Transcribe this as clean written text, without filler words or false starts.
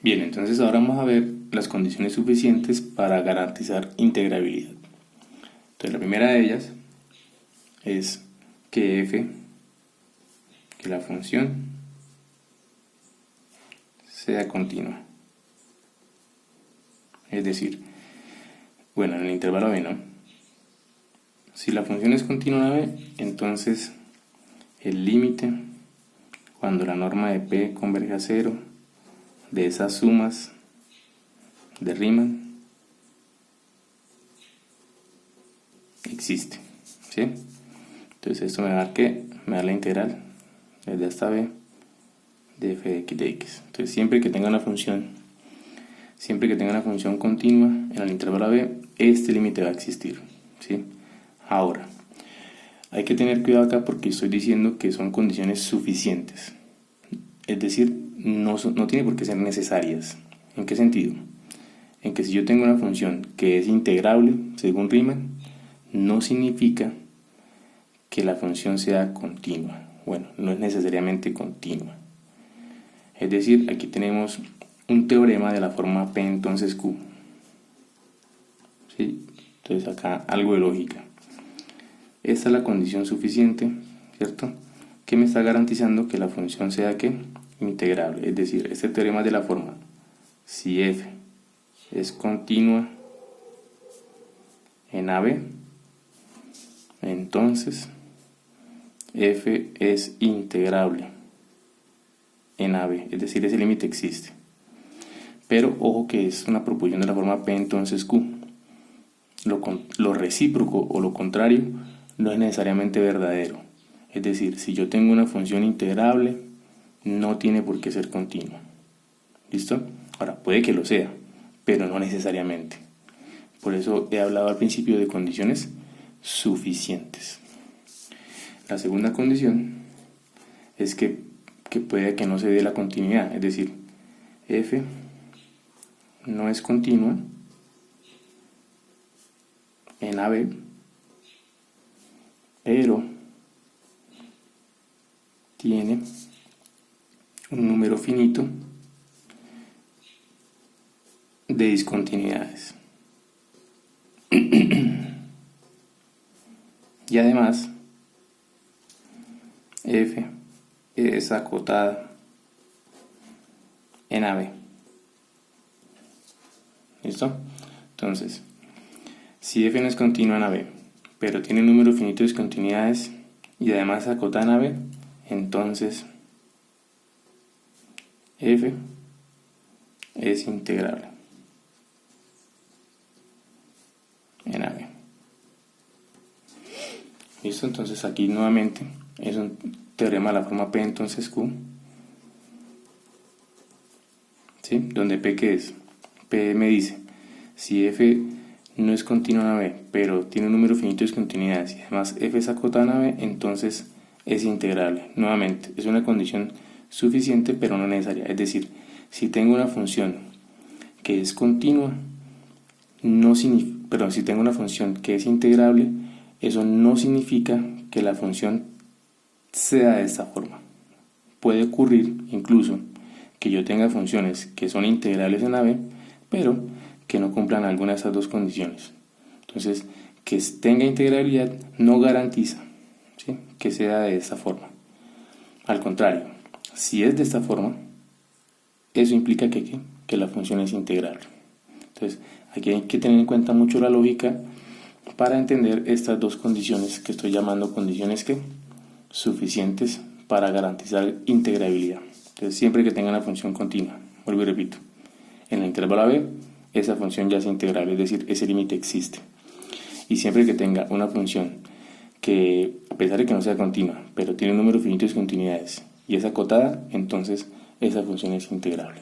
Bien, entonces ahora vamos a ver las condiciones suficientes para garantizar integrabilidad. Entonces la primera de ellas es que la función sea continua. Es decir, bueno, en el intervalo b, ¿no? Si la función es continua b, entonces el límite cuando la norma de p converge a 0 de esas sumas de Riemann existe, ¿sí? Entonces esto me va a dar ¿qué? Me da la integral desde hasta b de f de x de x. Entonces siempre que tenga una función continua en el intervalo b, este límite va a existir, ¿sí? Ahora, hay que tener cuidado acá porque estoy diciendo que son condiciones suficientes. Es decir, no tiene por qué ser necesarias. ¿En qué sentido? En que si yo tengo una función que es integrable, según Riemann, no significa que la función sea continua. Bueno, no es necesariamente continua. Es decir, aquí tenemos un teorema de la forma P entonces Q. ¿Sí? Entonces acá algo de lógica. Esta es la condición suficiente, ¿cierto? Que me está garantizando que la función sea ¿qué? Integrable. Es decir, este teorema es de la forma: si f es continua en AB, entonces f es integrable en AB, es decir, ese límite existe. Pero ojo que es una proposición de la forma P entonces Q. Lo recíproco o lo contrario no es necesariamente verdadero. Es decir, si yo tengo una función integrable, no tiene por qué ser continua. ¿Listo? Ahora, puede que lo sea, pero no necesariamente. Por eso he hablado al principio de condiciones suficientes. La segunda condición es que puede que no se dé la continuidad, es decir, f no es continua en AB, pero tiene un número finito de discontinuidades. Y además, f es acotada en AB. ¿Listo? Entonces, si f no es continua en AB, pero tiene un número finito de discontinuidades y además acotada en AB, entonces f es integrable en AB. ¿Listo? Entonces aquí nuevamente es un teorema de la forma P entonces Q, ¿sí? Donde P, ¿qué es? P me dice, si f no es continua en AB, pero tiene un número finito de discontinuidades y además f es acotada en AB, entonces es integrable. Nuevamente, es una condición suficiente pero no necesaria. Es decir, si tengo una función que es continua, si tengo una función que es integrable, eso no significa que la función sea de esta forma. Puede ocurrir incluso que yo tenga funciones que son integrales en AB, pero que no cumplan alguna de estas dos condiciones. Entonces, que tenga integrabilidad no garantiza, ¿sí?, que sea de esta forma. Al contrario, si es de esta forma, eso implica que la función es integrable. Entonces, aquí hay que tener en cuenta mucho la lógica para entender estas dos condiciones que estoy llamando condiciones suficientes para garantizar integrabilidad. Entonces, siempre que tenga una función continua, vuelvo y repito, en el intervalo AB, esa función ya es integrable, es decir, ese límite existe. Y siempre que tenga una función que, a pesar de que no sea continua, pero tiene un número finito de discontinuidades y es acotada, entonces esa función es integrable.